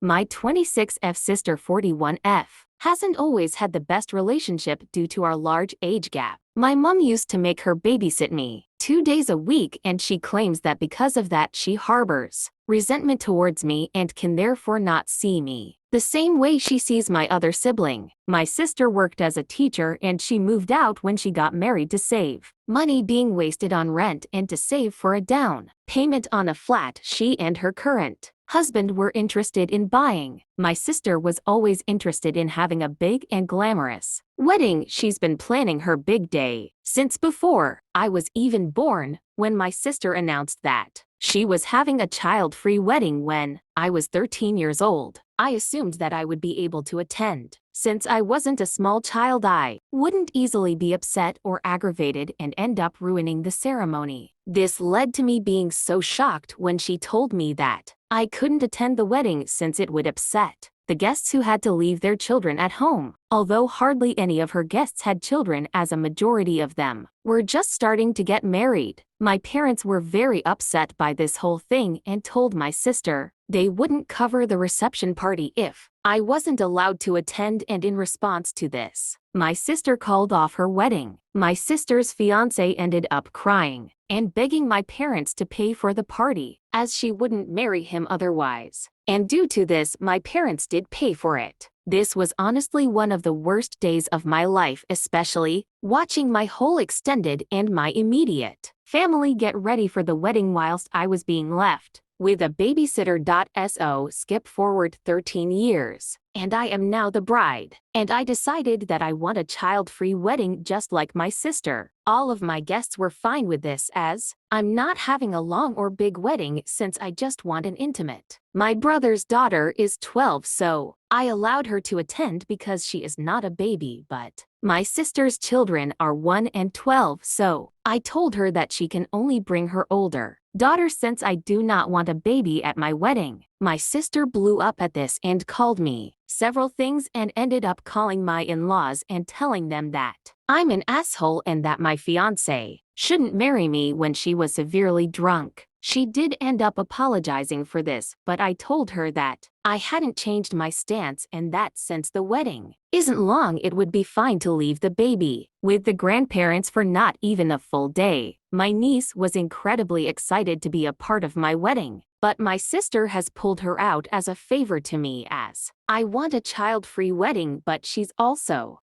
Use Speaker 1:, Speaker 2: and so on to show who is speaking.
Speaker 1: My 26F sister 41F hasn't always had the best relationship due to our large age gap. My mom used to make her babysit me 2 days a week, and she claims that because of that she harbors resentment towards me and can therefore not see me the same way she sees my other sibling. My sister worked as a teacher and she moved out when she got married to save money being wasted on rent and to save for a down payment on a flat she and her current husband were interested in buying. My sister was always interested in having a big and glamorous wedding. She's been planning her big day since before I was even born. When my sister announced that she was having a child-free wedding when I was 13 years old, I assumed that I would be able to attend. Since I wasn't a small child, I wouldn't easily be upset or aggravated and end up ruining the ceremony. This led to me being so shocked when she told me that I couldn't attend the wedding since it would upset the guests who had to leave their children at home. Although hardly any of her guests had children, as a majority of them were just starting to get married. My parents were very upset by this whole thing and told my sister they wouldn't cover the reception party if I wasn't allowed to attend, and in response to this, my sister called off her wedding. My sister's fiancé ended up crying and begging my parents to pay for the party, as she wouldn't marry him otherwise. And due to this, my parents did pay for it. This was honestly one of the worst days of my life, especially watching my whole extended and my immediate family get ready for the wedding whilst I was being left with a babysitter. Skip forward 13 years, and I am now the bride, and I decided that I want a child-free wedding just like my sister. All of my guests were fine with this, as I'm not having a long or big wedding since I just want an intimate. My brother's daughter is 12, so I allowed her to attend because she is not a baby, but my sister's children are 1 and 12, so I told her that she can only bring her older daughter since I do not want a baby at my wedding. My sister blew up at this and called me several things and ended up calling my in-laws and telling them that I'm an asshole and that my fiancé shouldn't marry me when she was severely drunk. She did end up apologizing for this, but I told her that I hadn't changed my stance and that since the wedding isn't long, it would be fine to leave the baby with the grandparents for not even a full day. My niece was incredibly excited to be a part of my wedding, but my sister has pulled her out as a favor to me, as I want a child-free wedding, but she's also